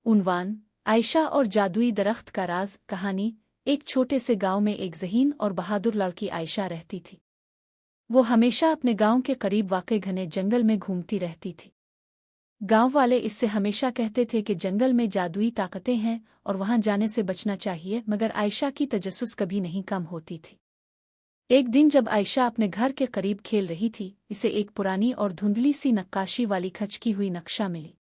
उन्वान आयशा और जादुई दरख्त का राज कहानी। एक छोटे से गांव में एक ज़हीन और बहादुर लड़की आयशा रहती थी। वो हमेशा अपने गांव के करीब वाक़े घने जंगल में घूमती रहती थी। गांव वाले इससे हमेशा कहते थे कि जंगल में जादुई ताकतें हैं और वहां जाने से बचना चाहिए, मगर आयशा की तजस्सुस कभी नहीं कम होती थी। एक दिन जब आयशा अपने घर के करीब खेल रही थी, इसे एक पुरानी और धुंधली सी नक्काशी वाली खचकी हुई नक्शा मिली।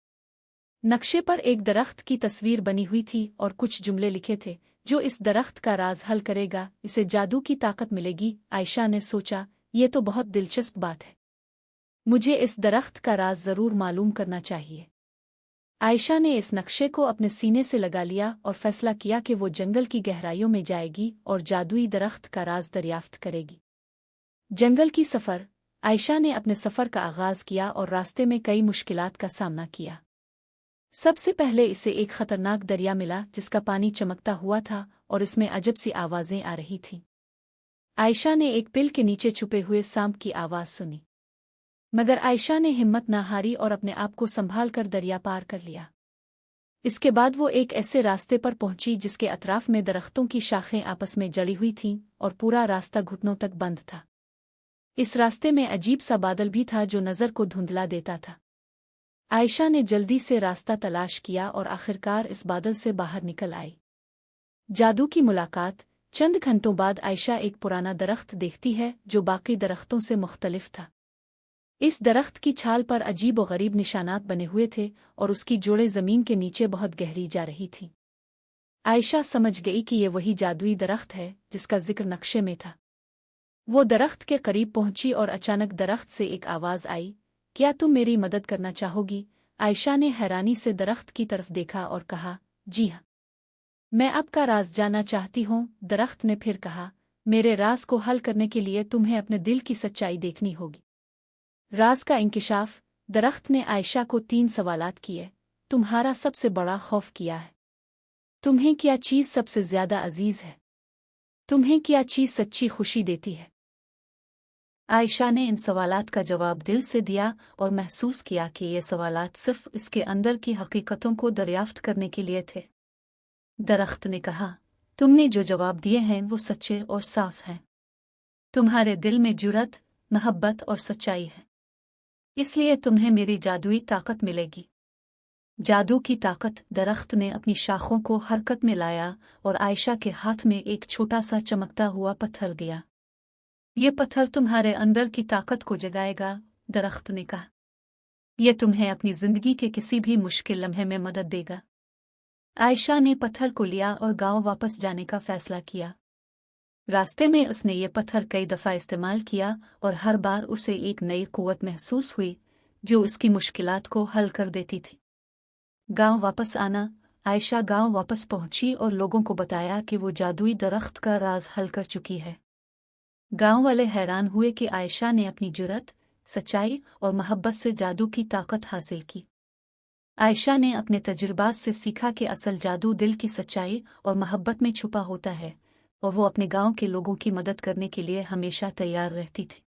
नक्शे पर एक दरख्त की तस्वीर बनी हुई थी और कुछ जुमले लिखे थे, जो इस दरख्त का राज हल करेगा, इसे जादू की ताकत मिलेगी। आयशा ने सोचा, ये तो बहुत दिलचस्प बात है, मुझे इस दरख्त का राज जरूर मालूम करना चाहिए। आयशा ने इस नक्शे को अपने सीने से लगा लिया और फैसला किया कि वो जंगल की गहराइयों में जाएगी और जादुई दरख्त का राज दरियाफ्त करेगी। जंगल की सफ़र। आयशा ने अपने सफ़र का आगाज़ किया और रास्ते में कई मुश्किलात का सामना किया। सबसे पहले इसे एक खतरनाक दरिया मिला जिसका पानी चमकता हुआ था और इसमें अजब सी आवाज़ें आ रही थीं। आयशा ने एक पिल के नीचे छुपे हुए सांप की आवाज़ सुनी, मगर आयशा ने हिम्मत न हारी और अपने आप को संभाल कर दरिया पार कर लिया। इसके बाद वो एक ऐसे रास्ते पर पहुंची जिसके अतराफ में दरख्तों की शाखें आपस में जड़ी हुई थीं और पूरा रास्ता घुटनों तक बंद था। इस रास्ते में अजीब सा बादल भी था जो नज़र को धुंधला देता था। आयशा ने जल्दी से रास्ता तलाश किया और आखिरकार इस बादल से बाहर निकल आई। जादू की मुलाकात। चंद घंटों बाद आयशा एक पुराना दरख्त देखती है जो बाकी दरख्तों से मुख्तलिफ था। इस दरख्त की छाल पर अजीब व गरीब निशानात बने हुए थे और उसकी जोड़ें ज़मीन के नीचे बहुत गहरी जा रही थीं। आयशा समझ गई कि ये वही जादुई दरख्त है जिसका जिक्र नक्शे में था। वो दरख्त के करीब पहुंची और अचानक दरख्त से एक आवाज़ आई, क्या तुम मेरी मदद करना चाहोगी? आयशा ने हैरानी से दरख्त की तरफ देखा और कहा, जी हाँ, मैं आपका राज जानना चाहती हूँ। दरख्त ने फिर कहा, मेरे राज को हल करने के लिए तुम्हें अपने दिल की सच्चाई देखनी होगी। राज का इंकिशाफ। दरख्त ने आयशा को 3 सवालात किए। तुम्हारा सबसे बड़ा खौफ क्या है? तुम्हें क्या चीज़ सबसे ज्यादा अजीज है? तुम्हें क्या चीज़ सच्ची खुशी देती है? आयशा ने इन सवालात का जवाब दिल से दिया और महसूस किया कि ये सवालात सिर्फ इसके अंदर की हकीकतों को दरियाफ्त करने के लिए थे। दरख्त ने कहा, तुमने जो जवाब दिए हैं वो सच्चे और साफ हैं। तुम्हारे दिल में जुर्रत, मोहब्बत और सच्चाई है, इसलिए तुम्हें मेरी जादुई ताकत मिलेगी। जादू की ताकत। दरख्त ने अपनी शाखों को हरकत में लाया और आयशा के हाथ में एक छोटा सा चमकता हुआ पत्थर दिया। ये पत्थर तुम्हारे अंदर की ताकत को जगाएगा, दरख्त ने कहा। यह तुम्हें अपनी जिंदगी के किसी भी मुश्किल लम्हे में मदद देगा। आयशा ने पत्थर को लिया और गांव वापस जाने का फैसला किया। रास्ते में उसने ये पत्थर कई दफ़ा इस्तेमाल किया और हर बार उसे एक नई कुव्वत महसूस हुई जो उसकी मुश्किलात को हल कर देती थी। गांव वापस आना। आयशा गांव वापस पहुंची और लोगों को बताया कि वो जादुई दरख्त का राज हल कर चुकी है। गांव वाले हैरान हुए कि आयशा ने अपनी जुर्रत, सच्चाई और मोहब्बत से जादू की ताकत हासिल की। आयशा ने अपने तजुर्बात से सीखा कि असल जादू दिल की सच्चाई और मोहब्बत में छुपा होता है और वो अपने गांव के लोगों की मदद करने के लिए हमेशा तैयार रहती थी।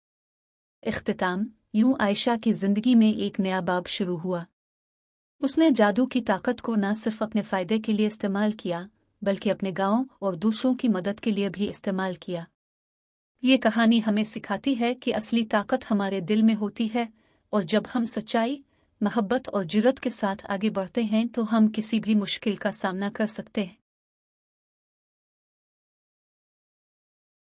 इख्तिताम। यूं आयशा की जिंदगी में एक नया बाब शुरू हुआ। उसने जादू की ताकत को न सिर्फ अपने फ़ायदे के लिए इस्तेमाल किया बल्कि अपने गांव और दूसरों की मदद के लिए भी इस्तेमाल किया। ये कहानी हमें सिखाती है कि असली ताकत हमारे दिल में होती है और जब हम सच्चाई, मोहब्बत और जुर्रत के साथ आगे बढ़ते हैं तो हम किसी भी मुश्किल का सामना कर सकते हैं।